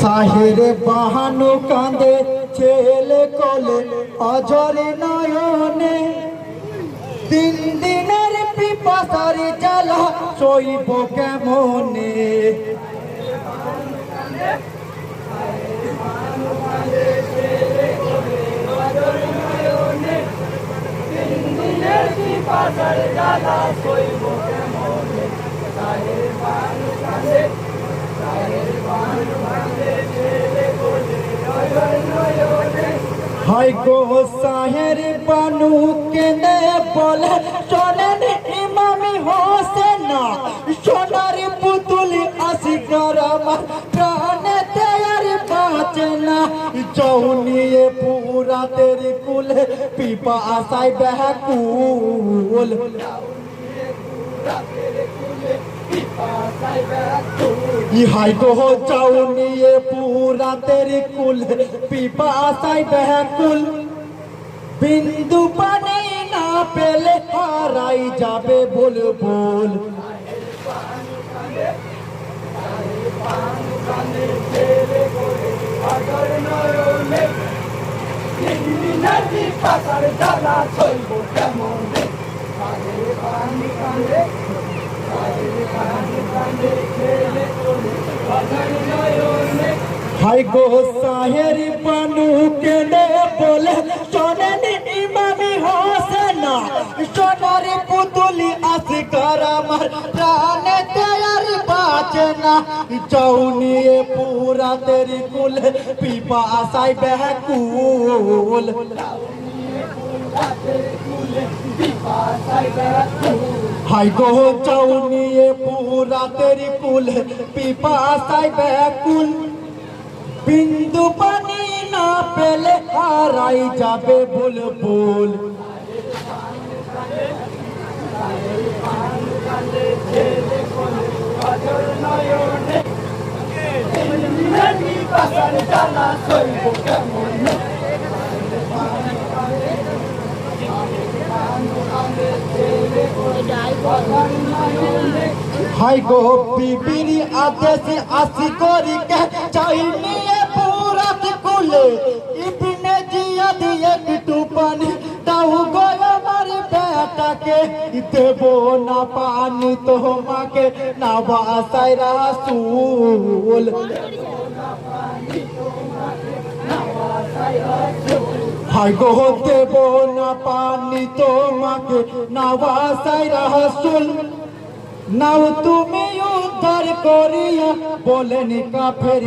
সাহেরে বাহানু কাঁদে ছেলে কোলে অঝরে নয়নে, তিন দিনের পিপাসার জ্বালা সইব কেমনে। হাই গো সাহের বানু কেঁদে বলে শোনেন ইমামি হোসেন, সোনার পুতুল আসিকার আমার প্রাণেতে আর বাঁচে না। চৌনিয়ে পুরাতের কুলে পিপা আসায় ব্যাকুল, ইহাই গো চাউনিয়ে পুরাতের কুল পিপা আসায় ব্যাকুল। বিন্দু পানি না পেলে হারাই যাবে বুলবুল। হাই গো সাহের বানু কেঁদে বলে শোনেন ইমামি হোসেন, সোনার পুতুলি আসিকার আমার প্রাণেতে আর বাঁচে না। চৌনিয়ে পুরাতের কুলে পিপা আসায় ব্যাকুল, হাই গো চৌনিয়ে পুরাতের কুলে পিপা আসায় ব্যাকুল। বিন্দু পানি না পেলে হারাই যাবে বুলবুল। হাই গো বিবির আদেশে আসি করি কে চাই নিয়ে পুরাত কুলে, ইবনে জিয়াদ একটু পানি দাও গো আমার বেটাকে। দেব না পানি তোমাকে না বাসায় রাসূল, হাই গো দেব না পানি তোমাকে না বাসায় রাসূল। নাও তুমি উদ্ধার করিয়া বলেন কাফের